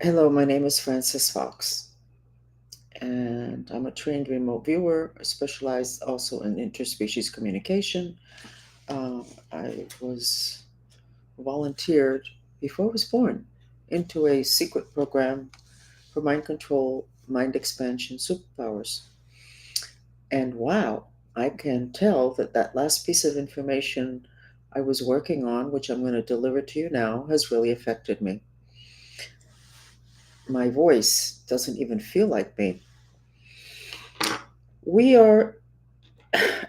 Hello, my name is Frances Fox, and I'm a trained remote viewer, specialized also in interspecies communication. Uh, I was volunteered before I was born into a secret program for mind control, mind expansion, superpowers. And wow, I can tell that that last piece of information I was working on, which I'm going to deliver to you now, has really affected me. My voice doesn't even feel like me. We are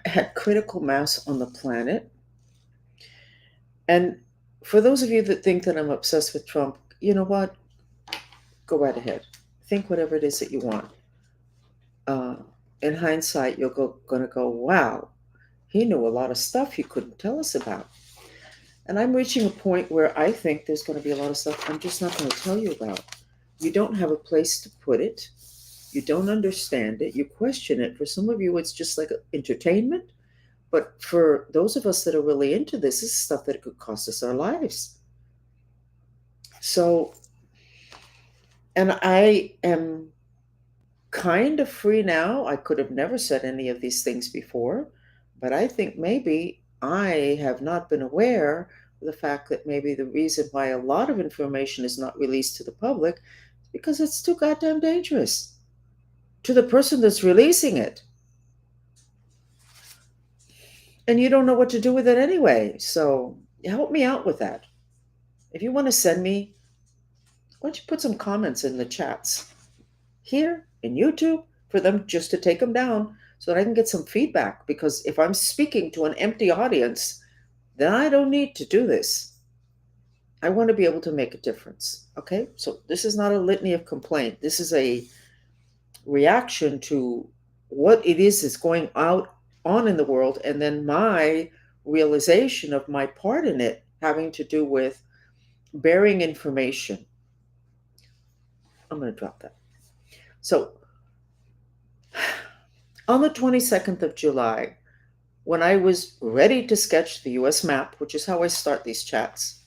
at critical mass on the planet. And for those of you that think that I'm obsessed with Trump, you know what? Go right ahead. Think whatever it is that you want. Uh, in hindsight, you're going to go, wow, he knew a lot of stuff he couldn't tell us about. And I'm reaching a point where I think there's going to be a lot of stuff I'm just not going to tell you about. You don't have a place to put it. You don't understand it. You question it. For some of you, it's just like entertainment. But for those of us that are really into this is stuff that could cost us our lives. So, and I am kind of free now. I could have never said any of these things before, but I think maybe I have not been aware of the fact that maybe the reason why a lot of information is not released to the public is because it's too goddamn dangerous to the person that's releasing it. And you don't know what to do with it anyway. So help me out with that. If you want to send me, why don't you put some comments in the chats here in YouTube for them just to take them down so that I can get some feedback? Because if I'm speaking to an empty audience, then I don't need to do this. I want to be able to make a difference. Okay? So this is not a litany of complaint. This is a reaction to what it is that's going out on in the world, and then my realization of my part in it having to do with bearing information. I'm going to drop that. So on the 22nd of July, when I was ready to sketch the US map, which is how I start these chats,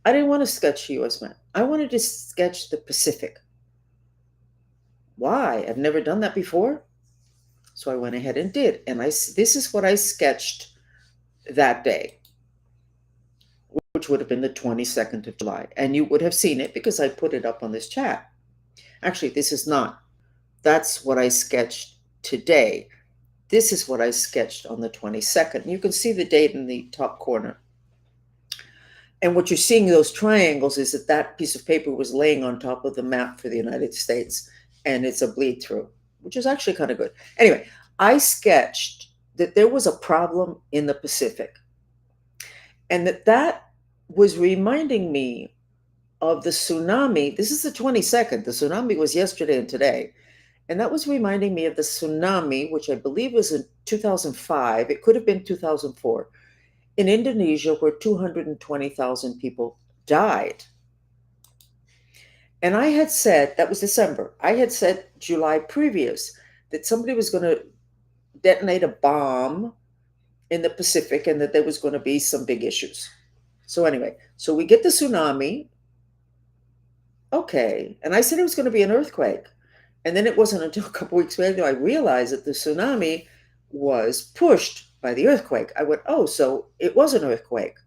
I didn't want to sketch the US map. I wanted to sketch the Pacific. Why? I've never done that before. So I went ahead and did. And this is what I sketched that day, which would have been the 22nd of July. And you would have seen it because I put it up on this chat. Actually, this is not. That's what I sketched today. This is what I sketched on the 22nd. You can see the date in the top corner. And what you're seeing those triangles is that that piece of paper was laying on top of the map for the United States, and it's a bleed through, which is actually kind of good. Anyway, I sketched that there was a problem in the Pacific, and that was reminding me of the tsunami. This is the 22nd. The tsunami was yesterday and today. And that was reminding me of the tsunami, which I believe was in 2005. It could have been 2004 in Indonesia, where 220,000 people died. And I had said, that was December, I had said July previous that somebody was going to detonate a bomb in the Pacific and that there was going to be some big issues. So, anyway, so we get the tsunami. Okay. And I said it was going to be an earthquake. And then it wasn't until a couple weeks later I realized that the tsunami was pushed by the earthquake. I went, oh, so it was an earthquake.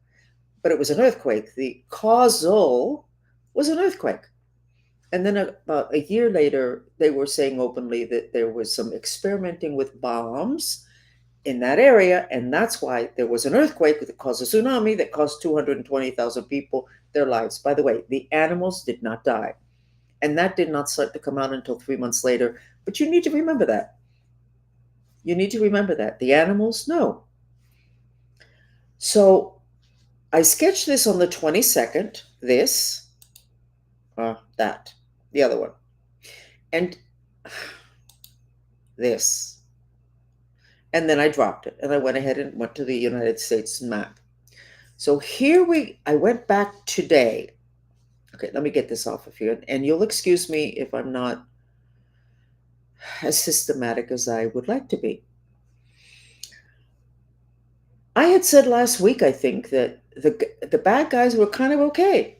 But it was an earthquake. The causal was an earthquake. And then about a year later, they were saying openly that there was some experimenting with bombs in that area. And that's why there was an earthquake that caused a tsunami that cost 220,000 people their lives. By the way, the animals did not die. And that did not start to come out until 3 months later. But you need to remember that. You need to remember that. The animals, no. So I sketched this on the 22nd, this, that, the other one, and this. And then I dropped it and I went ahead and went to the United States map. So I went back today. Okay, let me get this off of here. And you'll excuse me if I'm not as systematic as I would like to be. I had said last week, I think, that the bad guys were kind of okay.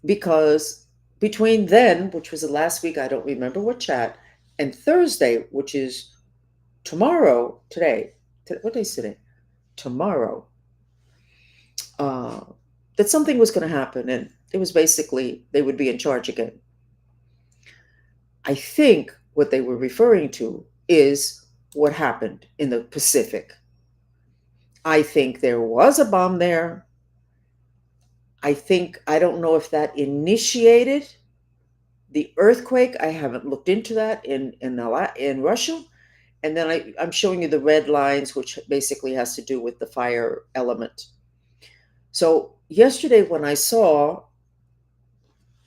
because between then, which was the last week, I don't remember what chat, and Thursday, which is tomorrow, today, what day is today? Tomorrow, uh, that something was going to happen, and it was basically they would be in charge again. I think what they were referring to is what happened in the Pacific. I think there was a bomb there. I don't know if that initiated the earthquake. I haven't looked into that in Russia. And then I'm showing you the red lines, which basically has to do with the fire element. So yesterday, when I saw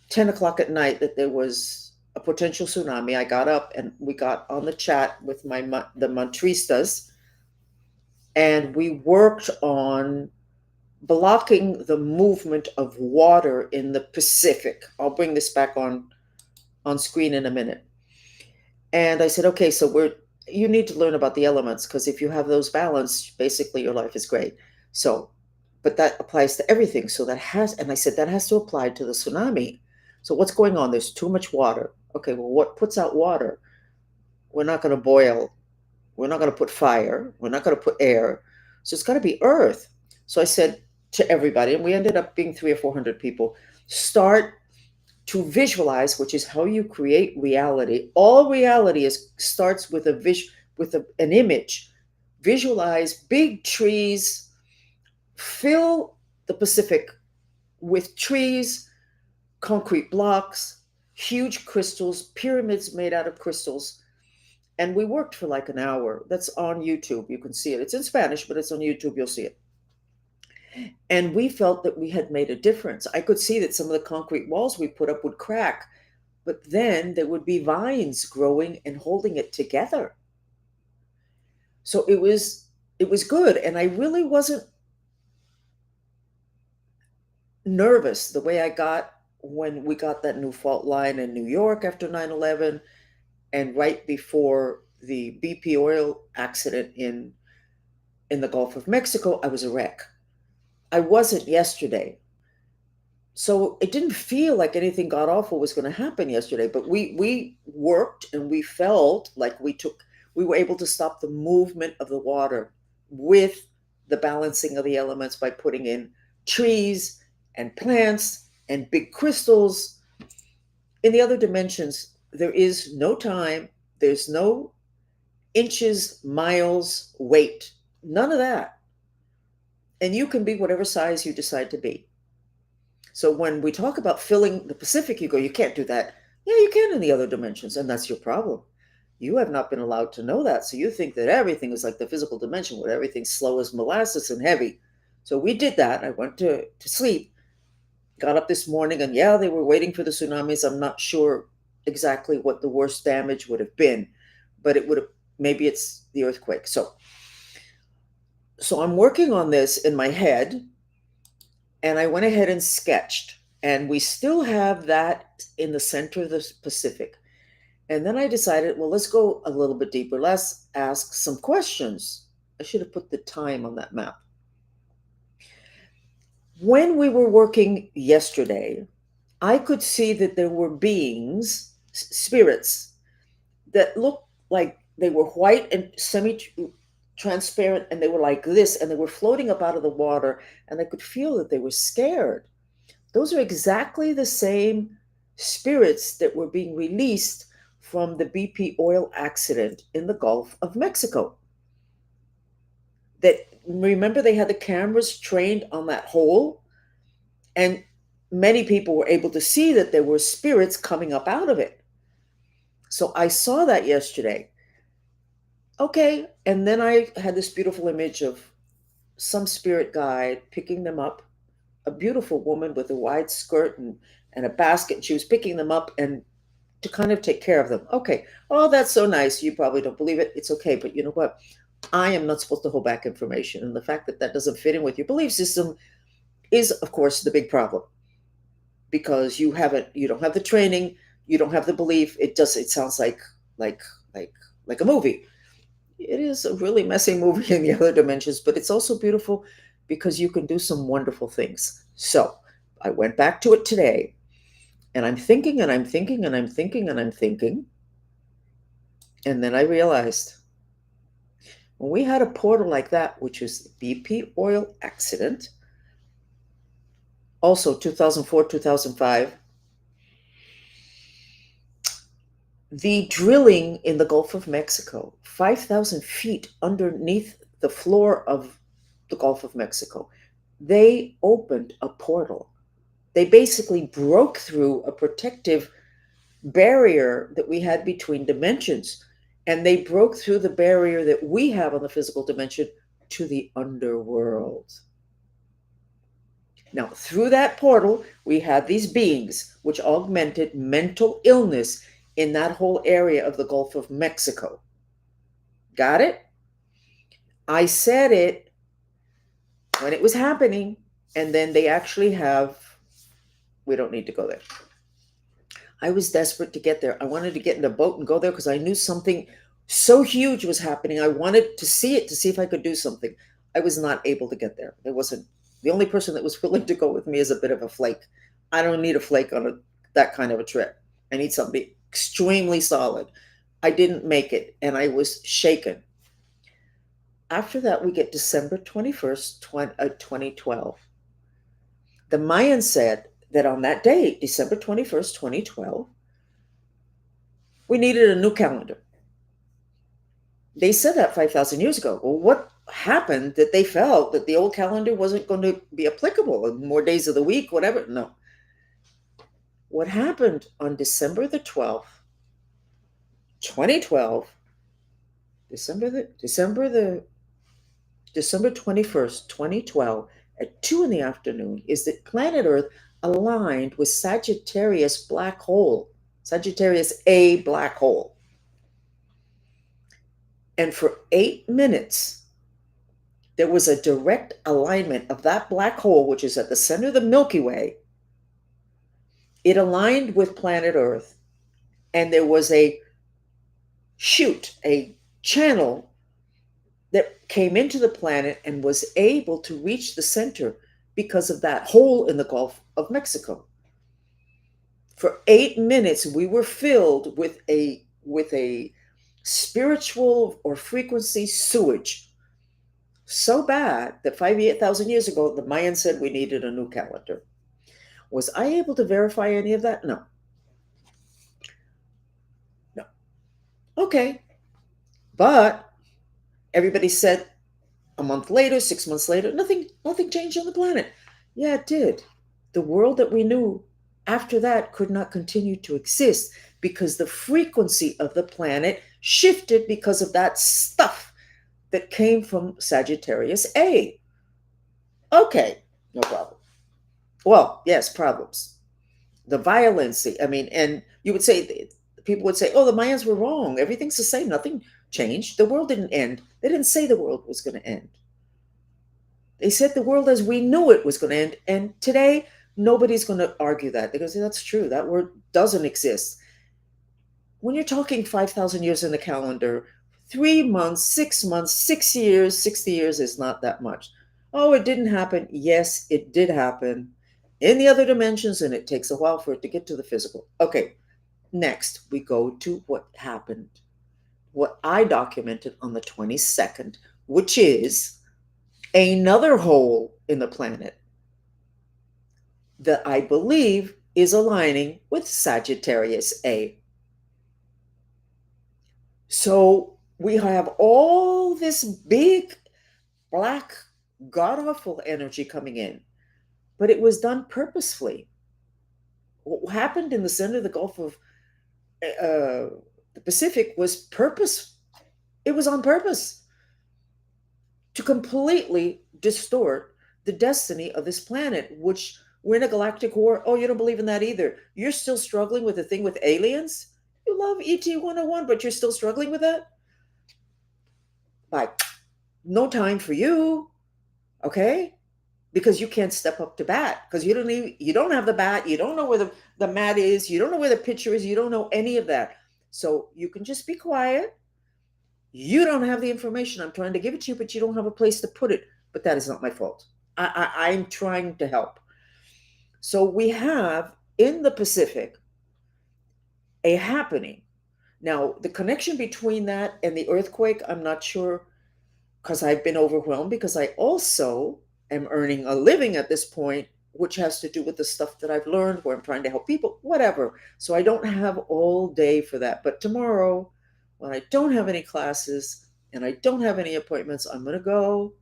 10 o'clock at night that there was a potential tsunami, I got up and we got on the chat with the mantristas, and we worked on blocking the movement of water in the Pacific. I'll bring this back on screen in a minute. And I said, okay, so you need to learn about the elements, because if you have those balanced, basically your life is great. So, but that applies to everything. So and I said that has to apply to the tsunami. So what's going on? There's too much water. Okay, well, what puts out water? We're not going to boil. We're not going to put fire. We're not going to put air. So it's got to be earth. So I said to everybody, and we ended up being 300 or 400 people, start to visualize, which is how you create reality. All reality starts with an image. Visualize big trees, fill the Pacific with trees, concrete blocks, huge crystals, pyramids made out of crystals. And we worked for like an hour. That's on YouTube. You can see it. It's in Spanish, but it's on YouTube. You'll see it. And we felt that we had made a difference. I could see that some of the concrete walls we put up would crack, but then there would be vines growing and holding it together. So it was good. And I really wasn't nervous the way I got when we got that new fault line in New York after 9/11, and right before the BP oil accident in the Gulf of Mexico. I was a wreck. I wasn't yesterday. So it didn't feel like anything god awful was going to happen yesterday, but we worked and we felt like we were able to stop the movement of the water with the balancing of the elements by putting in trees and plants and big crystals. In the other dimensions, there is no time, there's no inches, miles, weight, none of that. And you can be whatever size you decide to be. So when we talk about filling the Pacific, you go, you can't do that. Yeah, you can in the other dimensions, and that's your problem. You have not been allowed to know that. So you think that everything is like the physical dimension, where everything's slow as molasses and heavy. So we did that. I went to sleep, got up this morning, and yeah, they were waiting for the tsunamis. I'm not sure exactly what the worst damage would have been, but it would have, maybe it's the earthquake. So I'm working on this in my head, and I went ahead and sketched, and we still have that in the center of the Pacific. And then I decided, well, let's go a little bit deeper. Let's ask some questions. I should have put the time on that map. When we were working yesterday, I could see that there were beings, spirits, that looked like they were white and semi-transparent, and they were like this, and they were floating up out of the water, and I could feel that they were scared. Those are exactly the same spirits that were being released from the BP oil accident in the Gulf of Mexico. That, remember, they had the cameras trained on that hole, and many people were able to see that there were spirits coming up out of it. So I saw that yesterday. Okay, and then I had this beautiful image of some spirit guide picking them up, a beautiful woman with a wide skirt and a basket, and she was picking them up and to kind of take care of them. Okay, oh, that's so nice. You probably don't believe it. It's okay, but you know what? I am not supposed to hold back information, and the fact that that doesn't fit in with your belief system is, of course, the big problem, because you don't have the training, you don't have the belief. It sounds like a movie. It is a really messy movie in the other dimensions, but it's also beautiful because you can do some wonderful things. So I went back to it today, And I'm thinking and I'm thinking and I'm thinking and I'm thinking. And then I realized when we had a portal like that, which was the BP oil accident, also 2004, 2005, the drilling in the Gulf of Mexico, 5,000 feet underneath the floor of the Gulf of Mexico, they opened a portal. They basically broke through a protective barrier that we had between dimensions. And they broke through the barrier that we have on the physical dimension to the underworld. Now, through that portal, we had these beings which augmented mental illness in that whole area of the Gulf of Mexico. Got it? I said it when it was happening, and then they actually have, we don't need to go there. I was desperate to get there. I wanted to get in a boat and go there because I knew something so huge was happening. I wanted to see it to see if I could do something. I was not able to get there. It wasn't the only person that was willing to go with me is a bit of a flake. I don't need a flake on that kind of a trip. I need somebody extremely solid. I didn't make it, and I was shaken. After that, we get December 21st, 2012. The Mayans said that on that day, December 21st, 2012, we needed a new calendar. They said that 5,000 years ago. Well, what happened that they felt that the old calendar wasn't going to be applicable? More days of the week, whatever? No. What happened on December the 12th, 2012, December 21st, 2012, at 2 in the afternoon, is that planet Earth aligned with Sagittarius black hole, Sagittarius A black hole. And for 8 minutes, there was a direct alignment of that black hole, which is at the center of the Milky Way. It aligned with planet Earth, and there was a chute, a channel that came into the planet and was able to reach the center because of that hole in the Gulf of Mexico. For 8 minutes, we were filled with a spiritual or frequency sewage so bad that 5,000 years ago, the Mayans said we needed a new calendar. Was I able to verify any of that? No. No. Okay. But everybody said a month later, 6 months later, nothing changed on the planet. Yeah, it did. The world that we knew after that could not continue to exist because the frequency of the planet shifted because of that stuff that came from Sagittarius A. Okay, no problem. Well, yes, problems. The violence, I mean, and you would say, people would say, oh, the Mayans were wrong. Everything's the same. Nothing changed. The world didn't end. They didn't say the world was going to end. They said the world as we knew it was going to end. And today, nobody's going to argue that. They're going to say, that's true. That word doesn't exist. When you're talking 5,000 years in the calendar, 3 months, 6 months, 6 years, 60 years is not that much. Oh, it didn't happen. Yes, it did happen in the other dimensions, and it takes a while for it to get to the physical. Okay, next we go to what happened, what I documented on the 22nd, which is another hole in the planet that I believe is aligning with Sagittarius A. So we have all this big, black, god-awful energy coming in, but it was done purposefully. What happened in the center of the Gulf of the Pacific was purpose. It was on purpose to completely distort the destiny of this planet, which we're in a galactic war. Oh, you don't believe in that either. You're still struggling with the thing with aliens? You love ET 101, but you're still struggling with that? Like, no time for you, okay? Because you can't step up to bat, because you don't have the bat, you don't know where the mat is, you don't know where the pitcher is, you don't know any of that. So you can just be quiet. You don't have the information. I'm trying to give it to you, but you don't have a place to put it. But that is not my fault. I'm trying to help. So we have in the Pacific, a happening. Now, the connection between that and the earthquake, I'm not sure, because I've been overwhelmed, because I also am earning a living at this point, which has to do with the stuff that I've learned, where I'm trying to help people, whatever. So I don't have all day for that. But tomorrow, when I don't have any classes and I don't have any appointments, I'm going to go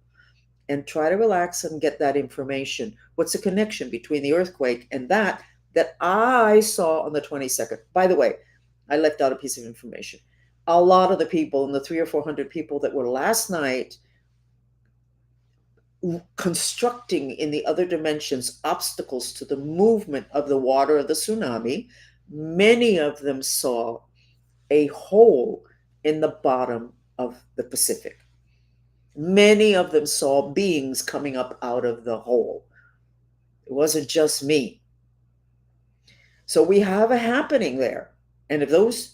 and try to relax and get that information. What's the connection between the earthquake and that I saw on the 22nd? By the way, I left out a piece of information. A lot of the people, in the 300 or 400 people that were last night constructing in the other dimensions obstacles to the movement of the water of the tsunami, many of them saw a hole in the bottom of the Pacific. Many of them saw beings coming up out of the hole. It wasn't just me. So we have a happening there. And if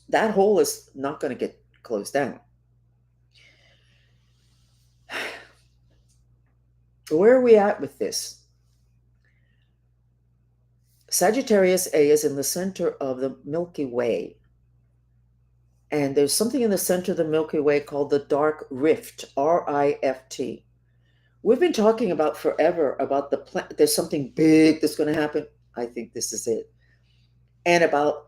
that hole is not going to get closed down. Where are we at with this? Sagittarius A is in the center of the Milky Way. And there's something in the center of the Milky Way called the Dark Rift, R-I-F-T. We've been talking about forever about the planet. There's something big that's going to happen. I think this is it. And about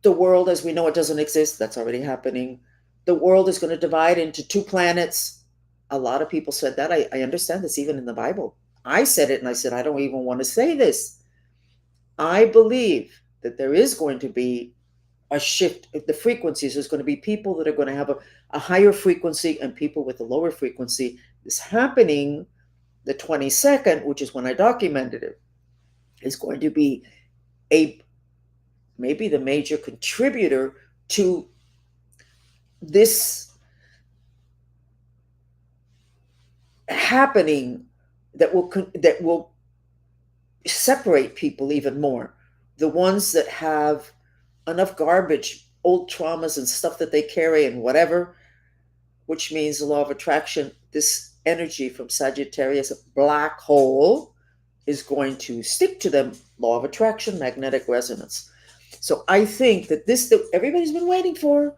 the world as we know it doesn't exist. That's already happening. The world is going to divide into two planets. A lot of people said that. I understand this even in the Bible. I said it and I said, I don't even want to say this. I believe that there is going to be a shift. The frequencies, there's going to be people that are going to have a higher frequency and people with a lower frequency. This happening the 22nd, which is when I documented it, is going to be maybe the major contributor to this happening that will separate people even more. The ones that have enough garbage, old traumas and stuff that they carry and whatever, which means the law of attraction, this energy from Sagittarius, a black hole, is going to stick to them. Law of attraction, magnetic resonance. So I think that that everybody's been waiting for,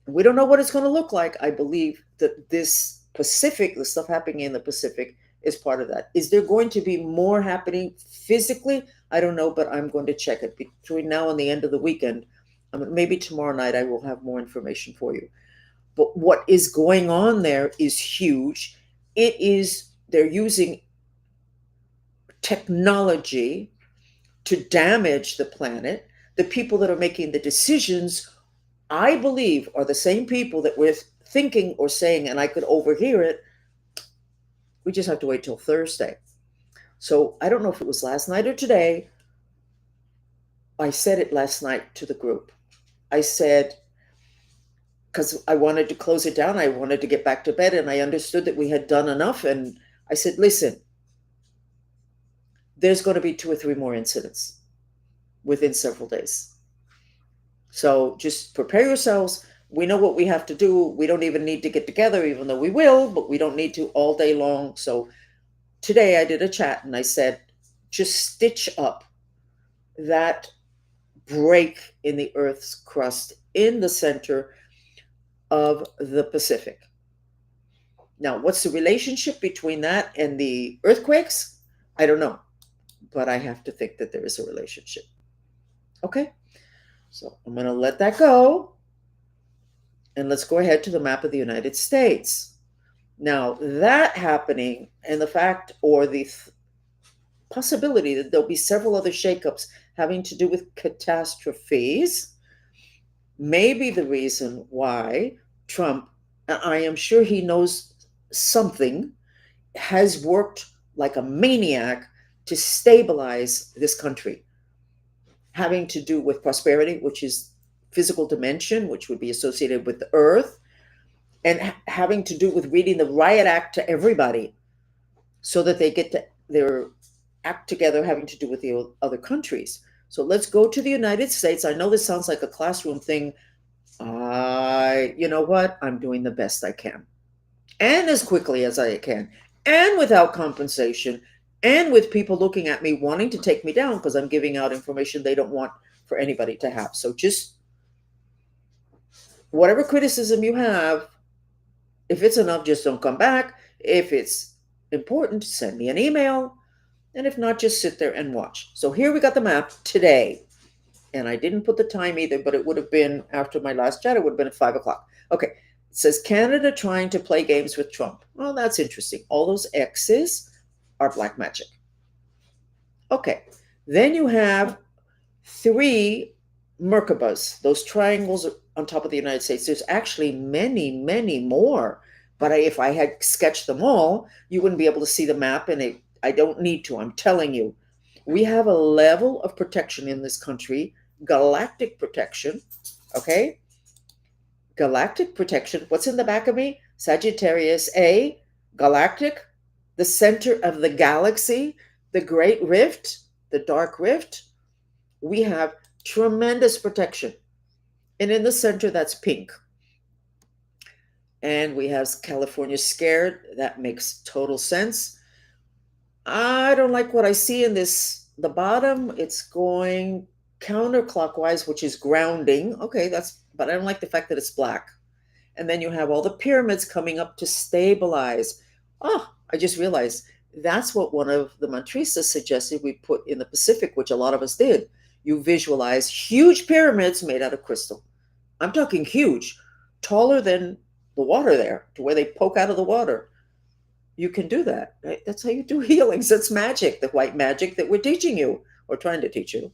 we don't know what it's going to look like. I believe that this Pacific, the stuff happening in the Pacific, is part of that. Is there going to be more happening physically? I don't know, but I'm going to check it between now and the end of the weekend. Maybe tomorrow night I will have more information for you. But what is going on there is huge. They're using technology to damage the planet. The people that are making the decisions, I believe, are the same people that we're thinking or saying, and I could overhear it. We just have to wait till Thursday. So I don't know if it was last night or today. I said it last night to the group. I said, because I wanted to close it down. I wanted to get back to bed, and I understood that we had done enough. And I said, listen, there's going to be 2 or 3 more incidents within several days. So just prepare yourselves. We know what we have to do. We don't even need to get together, even though we will, but we don't need to all day long. So today I did a chat and I said, just stitch up that break in the Earth's crust in the center of the Pacific. Now, what's the relationship between that and the earthquakes? I don't know, but I have to think that there is a relationship. Okay, so I'm going to let that go. And let's go ahead to the map of the United States. Now, that happening and the fact or the possibility that there'll be several other shakeups having to do with catastrophes may be the reason why Trump, I am sure he knows something, has worked like a maniac to stabilize this country, having to do with prosperity, which is physical dimension, which would be associated with the earth, and having to do with reading the riot act to everybody so that they get to their act together, having to do with the other countries. So let's go to the United States. I know this sounds like a classroom thing. You know what? I'm doing the best I can, and as quickly as I can, and without compensation, and with people looking at me wanting to take me down because I'm giving out information they don't want for anybody to have. So just whatever criticism you have, if it's enough, just don't come back. If it's important, send me an email. And if not, just sit there and watch. So here we got the map today. And I didn't put the time either, but it would have been after my last chat, it would have been at 5 o'clock. Okay. It says Canada trying to play games with Trump. Well, that's interesting. All those X's are black magic. Okay. Then you have three Merkabas, those triangles on top of the United States. There's actually many, many more. But if I had sketched them all, you wouldn't be able to see the map. And I don't need to. I'm telling you. We have a level of protection in this country, galactic protection. Okay? Galactic protection. What's in the back of me? Sagittarius A, galactic, the center of the galaxy, the great rift, the dark rift. We have tremendous protection. And in the center, that's pink. And we have California scared. That makes total sense. I don't like what I see in the bottom. It's going counterclockwise, which is grounding. Okay, but I don't like the fact that it's black. And then you have all the pyramids coming up to stabilize. Oh, I just realized that's what one of the mantristas suggested we put in the Pacific, which a lot of us did. You visualize huge pyramids made out of crystal. I'm talking huge, taller than the water there, to where they poke out of the water. You can do that, right? That's how you do healings. That's magic, the white magic that we're teaching you or trying to teach you.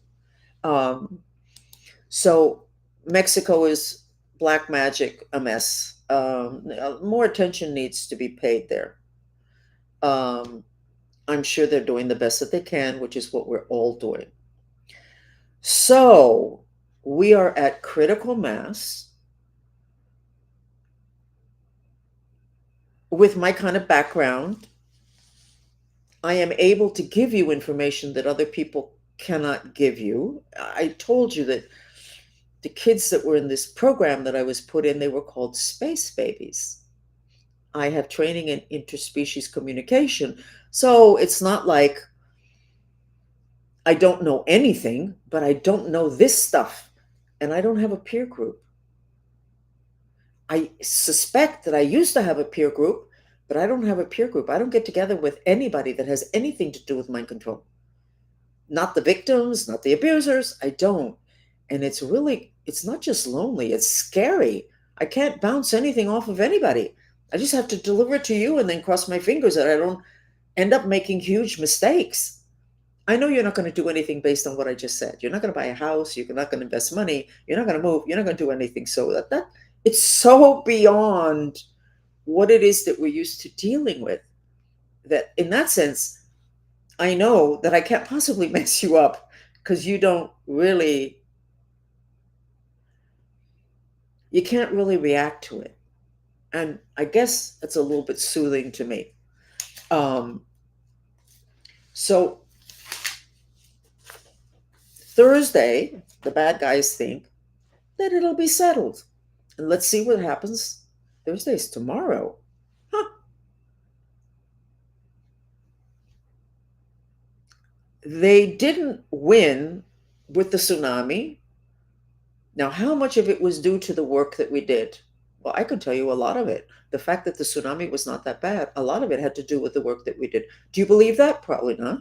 So Mexico is black magic a mess. More attention needs to be paid there. I'm sure they're doing the best that they can, which is what we're all doing. So we are at critical mass. With my kind of background, I am able to give you information that other people cannot give you. I told you that the kids that were in this program that I was put in, they were called space babies. I have training in interspecies communication. So it's not like I don't know anything, but I don't know this stuff. And I don't have a peer group. I suspect that I used to have a peer group, but I don't have a peer group. I don't get together with anybody that has anything to do with mind control. Not the victims, not the abusers. I don't. And it's not just lonely, it's scary. I can't bounce anything off of anybody. I just have to deliver it to you and then cross my fingers that I don't end up making huge mistakes. I know you're not going to do anything based on what I just said. You're not going to buy a house. You're not going to invest money. You're not going to move. You're not going to do anything. So that it's so beyond what it is that we're used to dealing with, that in that sense, I know that I can't possibly mess you up because you can't really react to it. And I guess that's a little bit soothing to me. So Thursday, the bad guys think that it'll be settled. And let's see what happens. Thursday's tomorrow. Huh. They didn't win with the tsunami. Now, how much of it was due to the work that we did? Well, I can tell you a lot of it. The fact that the tsunami was not that bad, a lot of it had to do with the work that we did. Do you believe that? Probably not.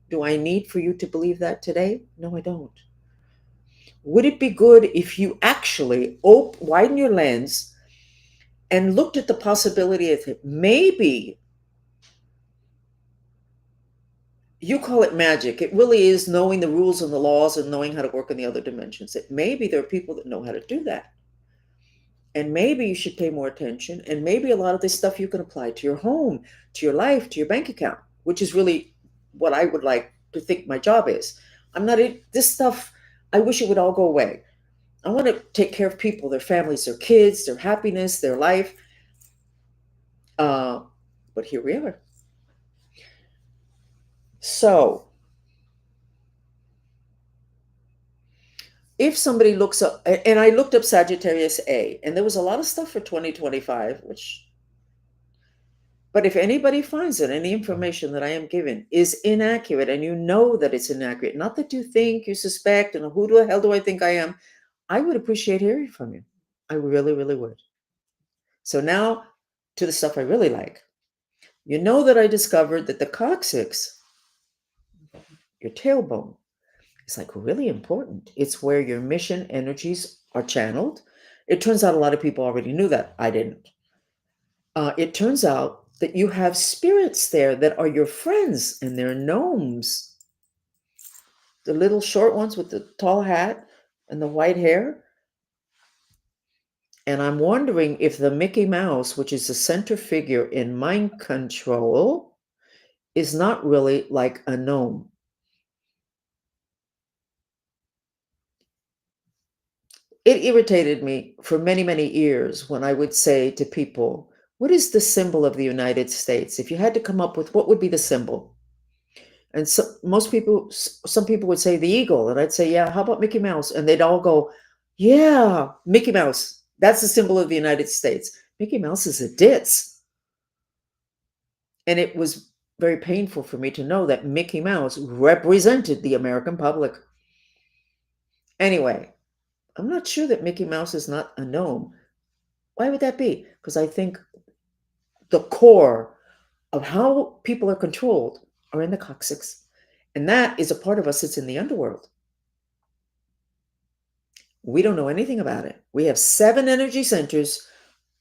Do I need for you to believe that today? No, I don't. Would it be good if you actually widen your lens and looked at the possibility of it? Maybe you call it magic. It really is knowing the rules and the laws and knowing how to work in the other dimensions. That maybe there are people that know how to do that. And maybe you should pay more attention. And maybe a lot of this stuff you can apply to your home, to your life, to your bank account, which is really what I would like to think my job is. This stuff, I wish it would all go away. I want to take care of people, their families, their kids, their happiness, their life. But here we are. So if somebody looks up, and I looked up Sagittarius A, and there was a lot of stuff for 2025, which But if anybody finds that any information that I am given is inaccurate, and you know that it's inaccurate, not that you think, you suspect, and who the hell do I think I am, I would appreciate hearing from you. I really, really would. So now to the stuff I really like. You know that I discovered that the coccyx, your tailbone, is like really important. It's where your mission energies are channeled. It turns out a lot of people already knew that. I didn't. It turns out that you have spirits there that are your friends, and they're gnomes. The little short ones with the tall hat and the white hair. And I'm wondering if the Mickey Mouse, which is the center figure in mind control, is not really like a gnome. It irritated me for many, many years when I would say to people, what is the symbol of the United States? If you had to come up with what would be the symbol? And so most people, some people would say the eagle. And I'd say, yeah, how about Mickey Mouse? And they'd all go, yeah, Mickey Mouse. That's the symbol of the United States. Mickey Mouse is a ditz. And it was very painful for me to know that Mickey Mouse represented the American public. Anyway, I'm not sure that Mickey Mouse is not a gnome. Why would that be? Because I think the core of how people are controlled are in the coccyx. And that is a part of us that's in the underworld. We don't know anything about it. We have 7 energy centers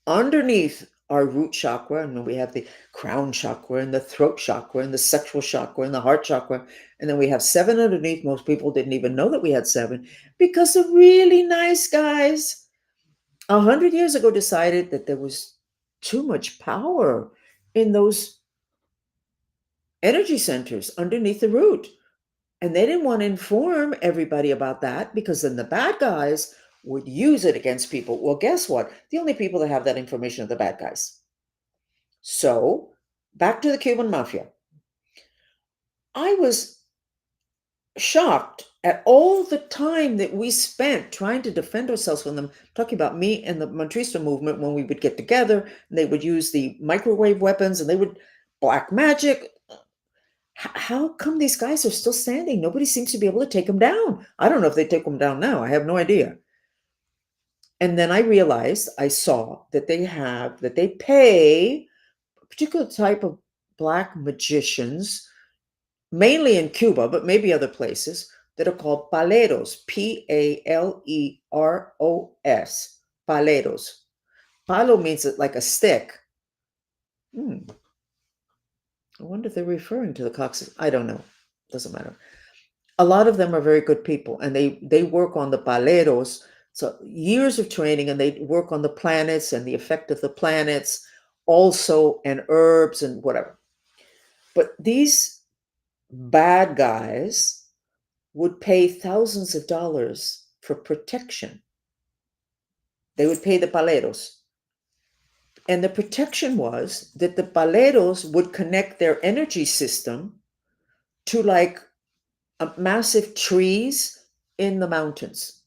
underneath our root chakra, and we have the crown chakra and the throat chakra and the sexual chakra and the heart chakra. And then we have 7 underneath. Most people didn't even know that we had 7 because the really nice guys 100 years ago decided that there was too much power in those energy centers underneath the root. And they didn't want to inform everybody about that because then the bad guys would use it against people. Well, guess what? The only people that have that information are the bad guys. So, back to the Cuban mafia. I was shocked at all the time that we spent trying to defend ourselves from them, talking about me and the Montrista movement when we would get together, and they would use the microwave weapons and they would black magic. How come these guys are still standing? Nobody seems to be able to take them down. I don't know if they take them down now. I have no idea. And then I realized, I saw that they pay a particular type of black magicians, mainly in Cuba, but maybe other places, that are called paleros, Paleros, paleros. Palo means like a stick. I wonder if they're referring to the Coxix. I don't know. Doesn't matter. A lot of them are very good people, and they work on the paleros. So years of training, and they work on the planets and the effect of the planets, also, and herbs and whatever. But these bad guys would pay thousands of dollars for protection. They would pay the paleros. And the protection was that the paleros would connect their energy system to like massive trees in the mountains.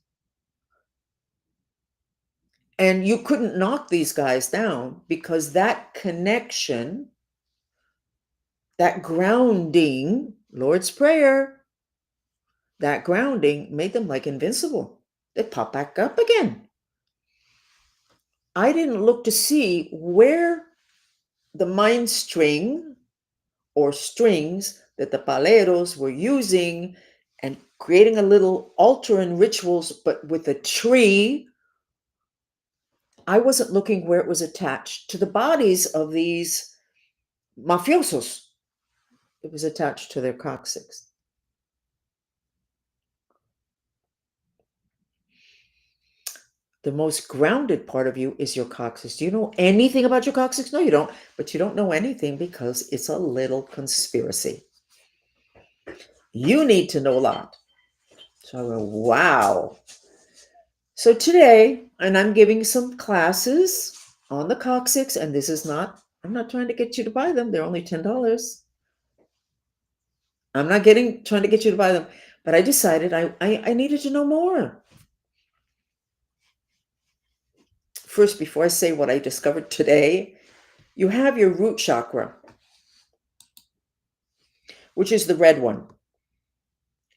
And you couldn't knock these guys down because that connection, that grounding, Lord's Prayer, that grounding made them like invincible. They'd pop back up again. I didn't look to see where the mind string or strings that the paleros were using and creating a little altar and rituals, but with a tree. I wasn't looking where it was attached to the bodies of these mafiosos. It was attached to their coccyx. The most grounded part of you is your coccyx. Do you know anything about your coccyx? No, you don't. But you don't know anything because it's a little conspiracy. You need to know a lot. So I went, wow. So today, and I'm giving some classes on the coccyx, and this is not, I'm not trying to get you to buy them. They're only $10. I'm not trying to get you to buy them, but I decided I needed to know more. First, before I say what I discovered today, You have your root chakra, which is the red one.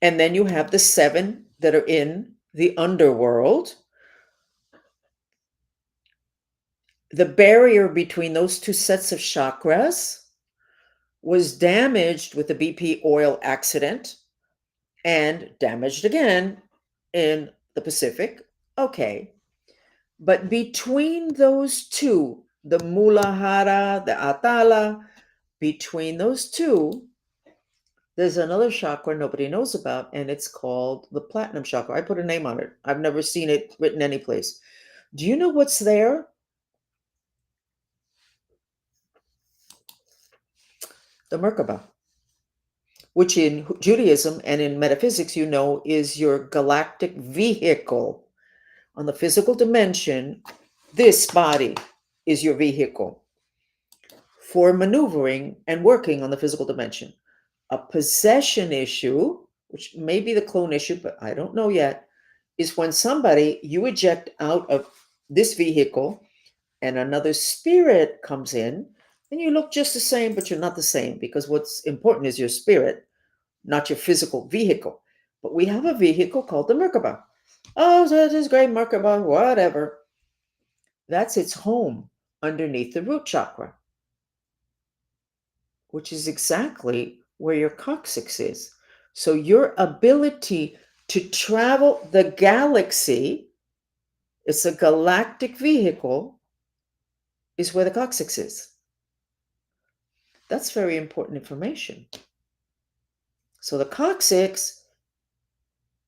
And then you have the 7 that are in the underworld. The barrier between those 2 sets of chakras was damaged with the BP oil accident and damaged again in the Pacific. Okay. But between those 2, the Mulahara, the Atala, between those 2, there's another chakra nobody knows about, and it's called the platinum chakra. I put a name on it. I've never seen it written anyplace. Do you know what's there? The Merkaba, which in Judaism and in metaphysics, you know, is your galactic vehicle. On the physical dimension, this body is your vehicle for maneuvering and working on the physical dimension. A possession issue, which may be the clone issue, but I don't know yet, is when somebody, you eject out of this vehicle and another spirit comes in, and you look just the same, but you're not the same, because what's important is your spirit, not your physical vehicle. But we have a vehicle called the Merkaba. Oh, so this great Merkaba, whatever. That's its home underneath the root chakra, which is exactly where your coccyx is. So your ability to travel the galaxy, it's a galactic vehicle, is where the coccyx is. That's very important information. So the coccyx,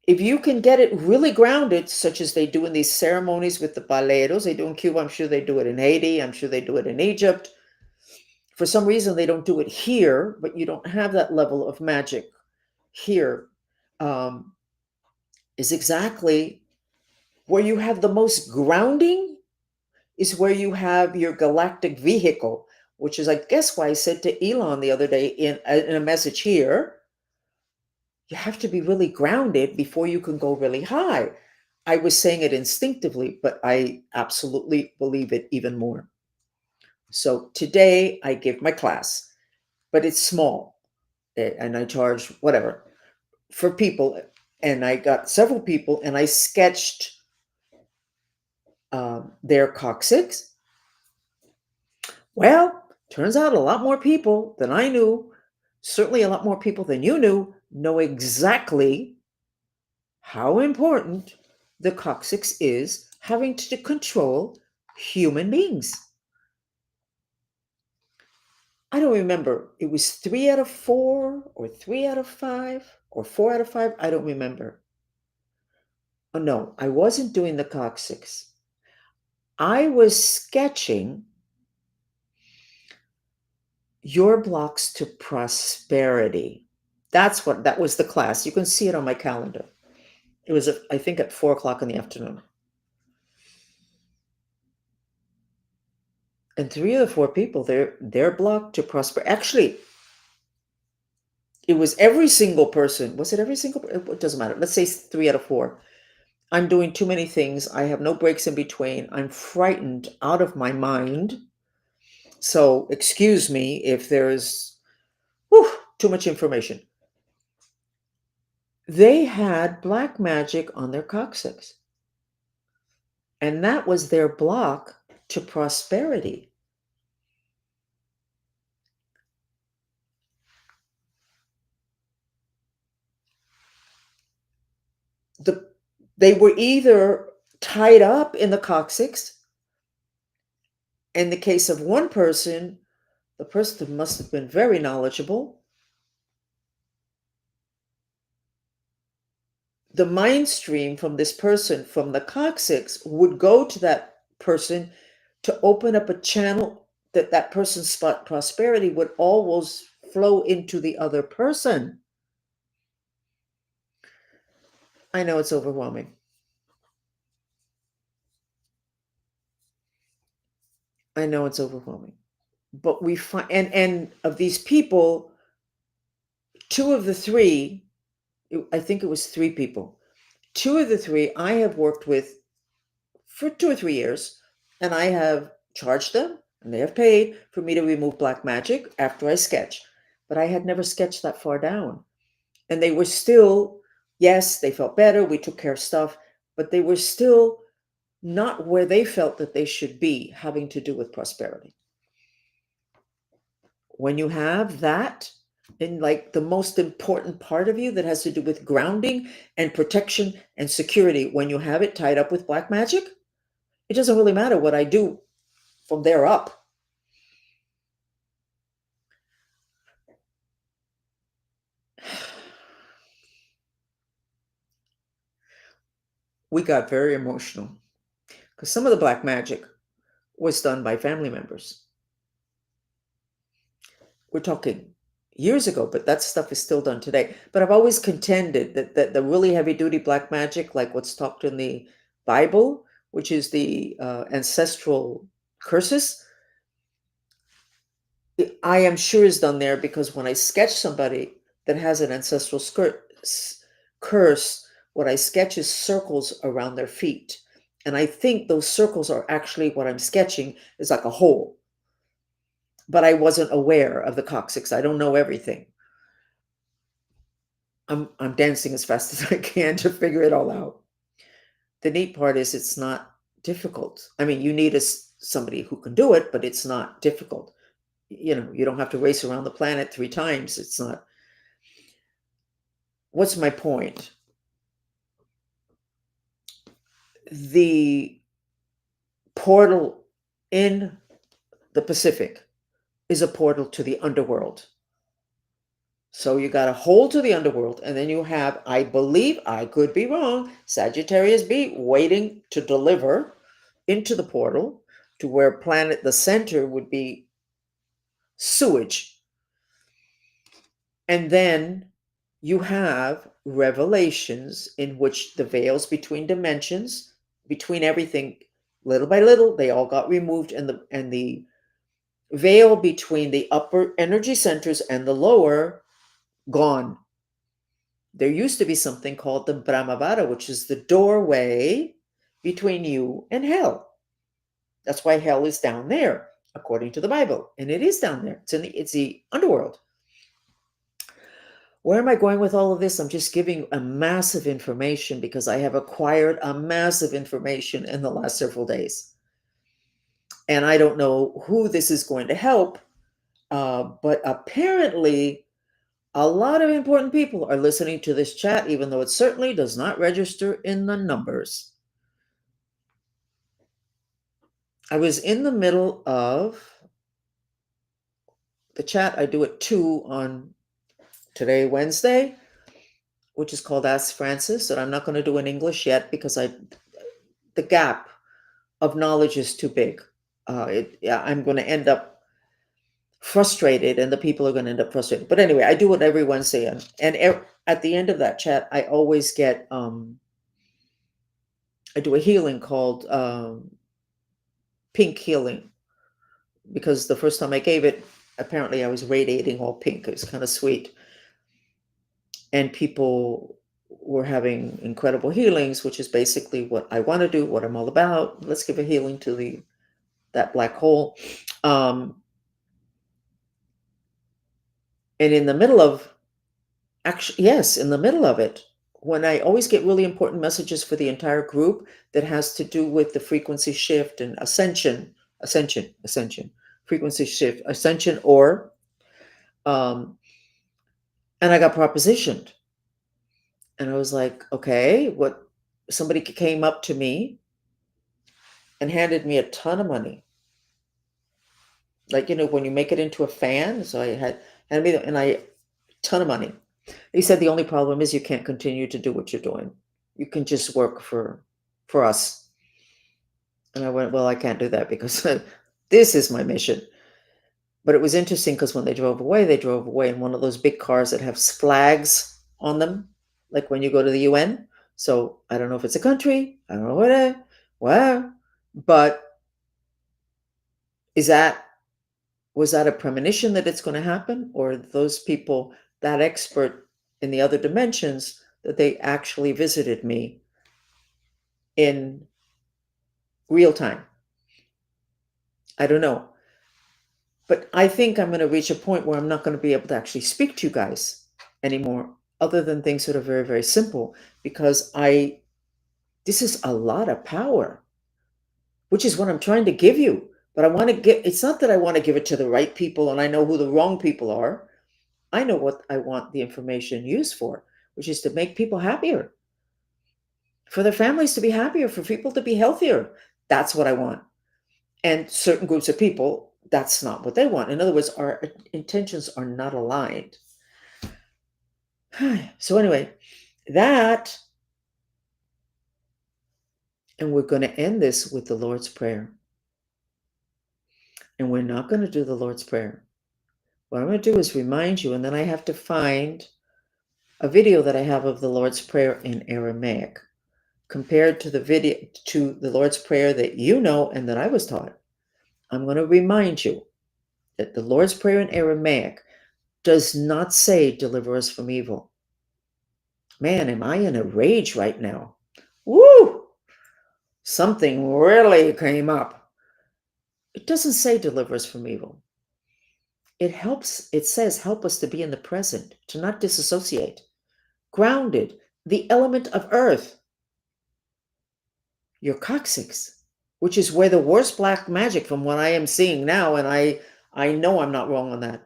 if you can get it really grounded, such as they do in these ceremonies with the paleros, they do in Cuba, I'm sure they do it in Haiti, I'm sure they do it in Egypt. For some reason, they don't do it here, but you don't have that level of magic here. Is exactly where you have the most grounding, is where you have your galactic vehicle, which is, I guess, why I said to Elon the other day in a message here, you have to be really grounded before you can go really high. I was saying it instinctively, but I absolutely believe it even more. So today I give my class, but it's small, and I charge whatever for people. And I got several people, and I sketched their coccyx. Well, turns out a lot more people than I knew, certainly a lot more people than you knew, know exactly how important the coccyx is having to control human beings. I don't remember. It was 3 out of 4 or 3 out of 5 or 4 out of 5. I don't remember. Oh, no, I wasn't doing the coccyx. I was sketching your blocks to prosperity. That was the class. You can see it on my calendar. It was, I think, at 4 o'clock in the afternoon. And 3 of the 4 people, they're blocked to prosper. Actually, it was every single person. Was it every single? It doesn't matter. Let's say 3 out of 4. I'm doing too many things. I have no breaks in between. I'm frightened out of my mind. So excuse me if there's too much information. They had black magic on their coccyx. And that was their block to prosperity. They were either tied up in the coccyx. In the case of one person, the person must have been very knowledgeable. The mind stream from this person, from the coccyx, would go to that person to open up a channel that person's prosperity would always flow into the other person. I know it's overwhelming. I know it's overwhelming. But we find, and of these people, 2 of the 3, I think it was 3 people. 2 of the 3 I have worked with for 2 or 3 years, and I have charged them, And they have paid for me to remove black magic after I sketch. But I had never sketched that far down. And they were still, yes, they felt better. We took care of stuff, but they were still not where they felt that they should be, having to do with prosperity. When you have that in like the most important part of you that has to do with grounding and protection and security, when you have it tied up with black magic, it doesn't really matter what I do from there up. We got very emotional because some of the black magic was done by family members. We're talking years ago, but that stuff is still done today. But I've always contended that the really heavy duty black magic, like what's talked in the Bible, which is the ancestral curses, I am sure is done there, because when I sketch somebody that has an ancestral curse, what I sketch is circles around their feet. And I think those circles are actually what I'm sketching is like a hole. But I wasn't aware of the Coxix. I don't know everything. I'm dancing as fast as I can to figure it all out. The neat part is it's not difficult. I mean, you need somebody who can do it, but it's not difficult. You know, you don't have to race around the planet 3 times. It's not. What's my point? The portal in the Pacific is a portal to the underworld. So you got a hole to the underworld, and then you have, I believe, I could be wrong, Sagittarius B waiting to deliver into the portal to where planet, the center would be sewage. And then you have revelations in which the veils between dimensions, between everything, little by little, they all got removed, and the veil between the upper energy centers and the lower gone. There used to be something called the Brahmavara, which is the doorway between you and hell. That's why hell is down there, according to the Bible. And it is down there. It's the underworld. Where am I going with all of this? I'm just giving a massive information because I have acquired a massive information in the last several days. And I don't know who this is going to help, but apparently a lot of important people are listening to this chat, even though it certainly does not register in the numbers. I was in the middle of the chat. I do it 2 on today, Wednesday, which is called Ask Francis, and I'm not going to do in English yet because the gap of knowledge is too big. I'm going to end up frustrated, and the people are going to end up frustrated. But anyway, I do it every Wednesday, and at the end of that chat, I always get I do a healing called pink healing, because the first time I gave it, apparently I was radiating all pink. It was kind of sweet, and people were having incredible healings, which is basically what I want to do, what I'm all about. Let's give a healing to that black hole. And in the middle of, actually, yes, in the middle of it, when I always get really important messages for the entire group that has to do with the frequency shift and ascension, frequency shift, ascension, or, and I got propositioned. And I was like, okay, what? Somebody came up to me and handed me a ton of money. Like, when you make it into a fan. So I had, ton of money. He said, the only problem is you can't continue to do what you're doing. You can just work for us. And I went, well, I can't do that because this is my mission. But it was interesting because when they drove away in one of those big cars that have flags on them, like when you go to the UN. So I don't know if it's a country. I don't know what, but was that a premonition that it's going to happen? Or those people, that expert in the other dimensions, that they actually visited me in real time? I don't know. But I think I'm going to reach a point where I'm not going to be able to actually speak to you guys anymore, other than things that are very, very simple, because this is a lot of power, which is what I'm trying to give you. But I want to it's not that I want to give it to the right people and I know who the wrong people are. I know what I want the information used for, which is to make people happier, for their families to be happier, for people to be healthier. That's what I want. And certain groups of people, that's not what they want. In other words, our intentions are not aligned. So anyway, that, and we're going to end this with the Lord's Prayer. And we're not going to do the Lord's Prayer. What I'm going to do is remind you, and then I have to find a video that I have of the Lord's Prayer in Aramaic, compared to the Lord's Prayer that you know and that I was taught. I'm going to remind you that the Lord's Prayer in Aramaic does not say, deliver us from evil. Man, am I in a rage right now? Woo! Something really came up. It doesn't say, deliver us from evil. It says, help us to be in the present, to not disassociate. Grounded, the element of earth. Your Coxix, which is where the worst black magic from what I am seeing now, and I know I'm not wrong on that.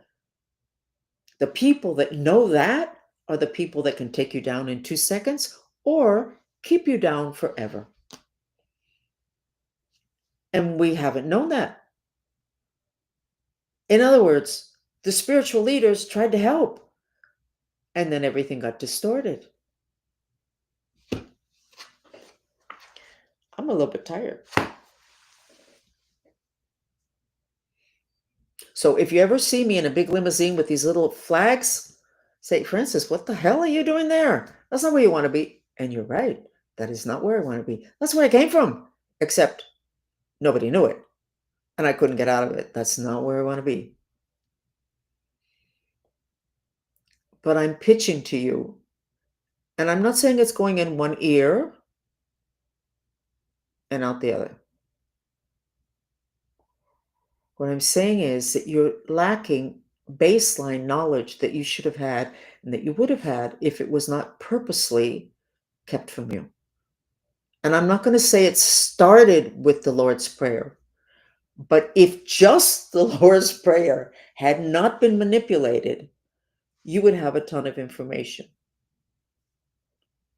The people that know that are the people that can take you down in 2 seconds or keep you down forever. And we haven't known that. In other words, the spiritual leaders tried to help, and then everything got distorted. I'm a little bit tired. So if you ever see me in a big limousine with these little flags, say, Francis, what the hell are you doing there? That's not where you want to be. And you're right. That is not where I want to be. That's where I came from. Except nobody knew it. And I couldn't get out of it. That's not where I want to be. But I'm pitching to you. And I'm not saying it's going in one ear and out the other. What I'm saying is that you're lacking baseline knowledge that you should have had and that you would have had if it was not purposely kept from you. And I'm not going to say it started with the Lord's Prayer, but if just the Lord's Prayer had not been manipulated, you would have a ton of information.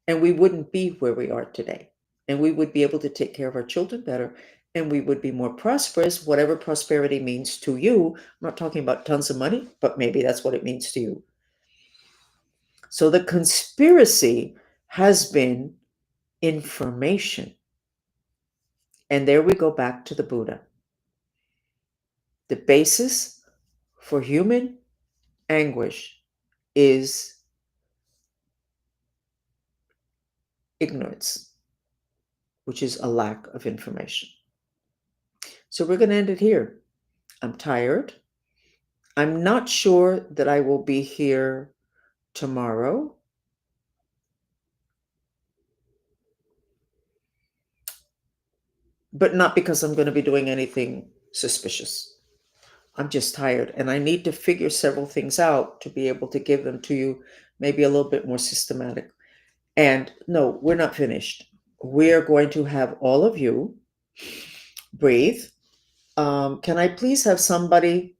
And we wouldn't be where we are today. And we would be able to take care of our children better. And we would be more prosperous, whatever prosperity means to you. I'm not talking about tons of money, but maybe that's what it means to you. So the conspiracy has been information. And there we go back to the Buddha. The basis for human anguish is ignorance, which is a lack of information. So we're going to end it here. I'm tired. I'm not sure that I will be here tomorrow. But not because I'm going to be doing anything suspicious. I'm just tired and I need to figure several things out to be able to give them to you maybe a little bit more systematic. And no, we're not finished. We're going to have all of you breathe. Can I please have somebody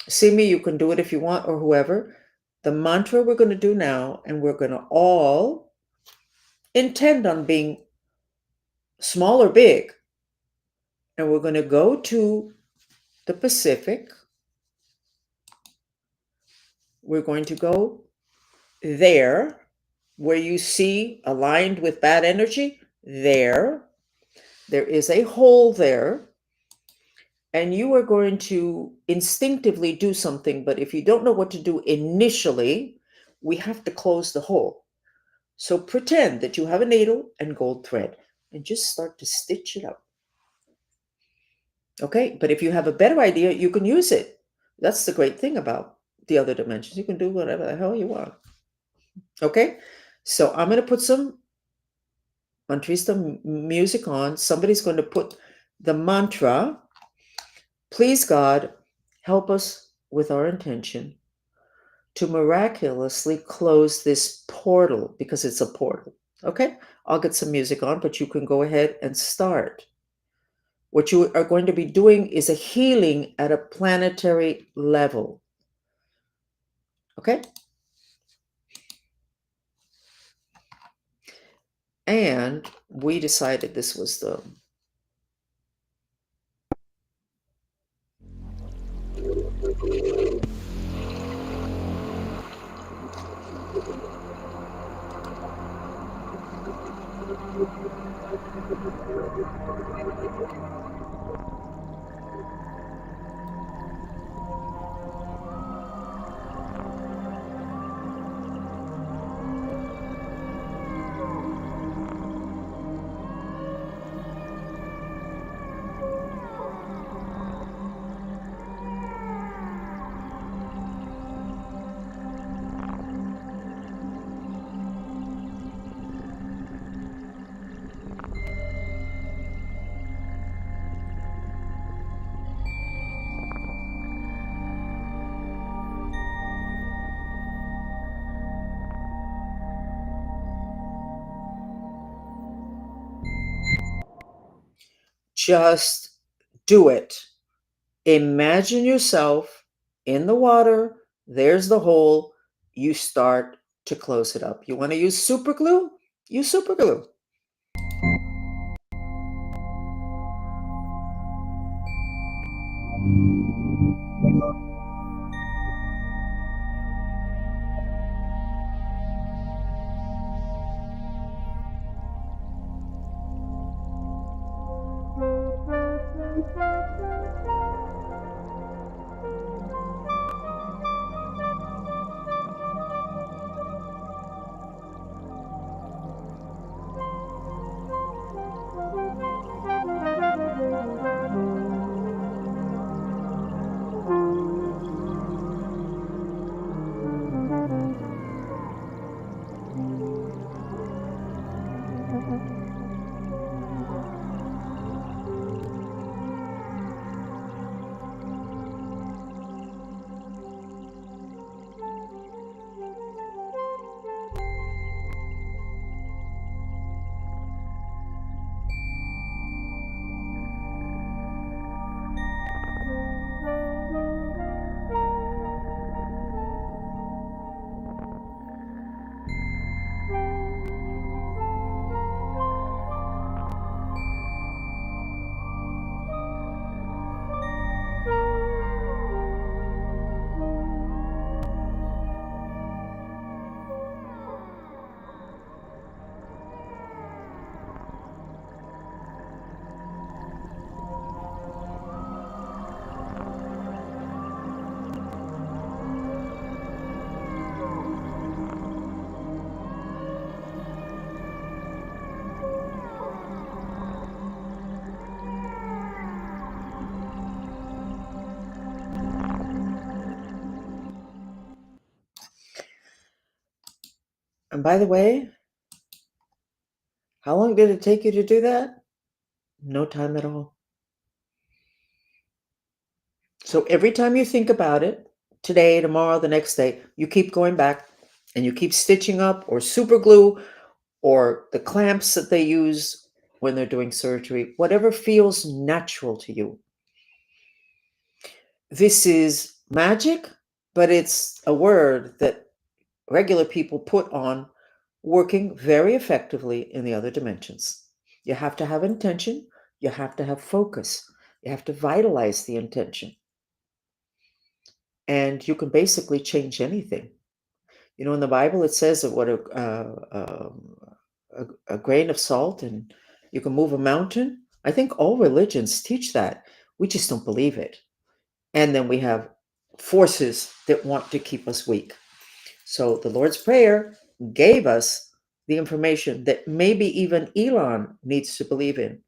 see me? You can do it if you want, or whoever. The mantra we're going to do now, and we're going to all intend on being small or big. And we're going to go to the Pacific. We're going to go there where you see aligned with bad energy. There is a hole there. And you are going to instinctively do something, but if you don't know what to do initially, we have to close the hole. So pretend that you have a needle and gold thread and just start to stitch it up. Okay, but if you have a better idea, you can use it. That's the great thing about the other dimensions. You can do whatever the hell you want. Okay, so I'm going to put some mantrista music on. Somebody's going to put the mantra. Please, God, help us with our intention to miraculously close this portal, because it's a portal. Okay, I'll get some music on, but you can go ahead and start. What you are going to be doing is a healing at a planetary level. Okay? And we decided this was the just do it. Imagine yourself in the water. There's the hole. You start to close it up. You want to use super glue? Use super glue. And by the way, how long did it take you to do that? No time at all. So every time you think about it, today, tomorrow, the next day, you keep going back and you keep stitching up or super glue or the clamps that they use when they're doing surgery, whatever feels natural to you. This is magic, but it's a word that regular people put on working very effectively in the other dimensions. You have to have intention, you have to have focus, you have to vitalize the intention. And you can basically change anything. You know, in the Bible, it says that what a grain of salt and you can move a mountain. I think all religions teach that. We just don't believe it. And then we have forces that want to keep us weak. So the Lord's Prayer gave us the information that maybe even Elon needs to believe in.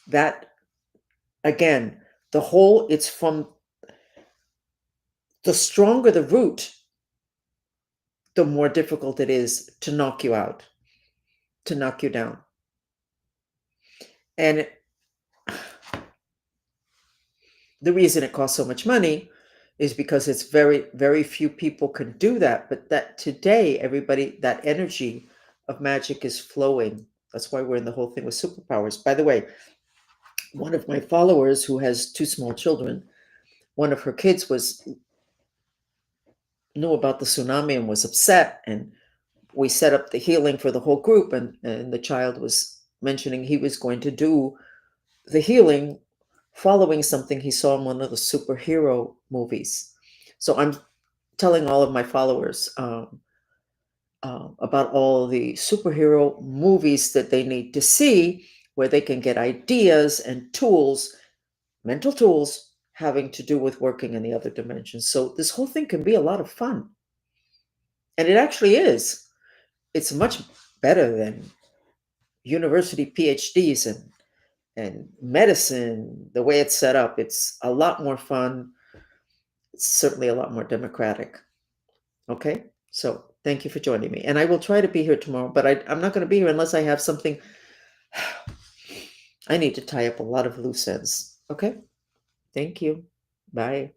That, again, the whole, it's from the stronger the root, the more difficult it is to knock you out, to knock you down. And The reason it costs so much money is because it's very, very few people can do that. But that today, everybody, that energy of magic is flowing. That's why we're in the whole thing with superpowers. By the way, one of my followers who has two small children, one of her kids knew about the tsunami and was upset, and we set up the healing for the whole group, and the child was mentioning he was going to do the healing following something he saw in one of the superhero movies. So I'm telling all of my followers about all the superhero movies that they need to see, where they can get ideas and tools, mental tools, having to do with working in the other dimensions. So this whole thing can be a lot of fun. And it actually is. It's much better than university PhDs and medicine, the way it's set up. It's a lot more fun. It's certainly a lot more democratic. Okay? So thank you for joining me. And I will try to be here tomorrow, but I'm not going to be here unless I have something. I need to tie up a lot of loose ends. Okay? Thank you. Bye.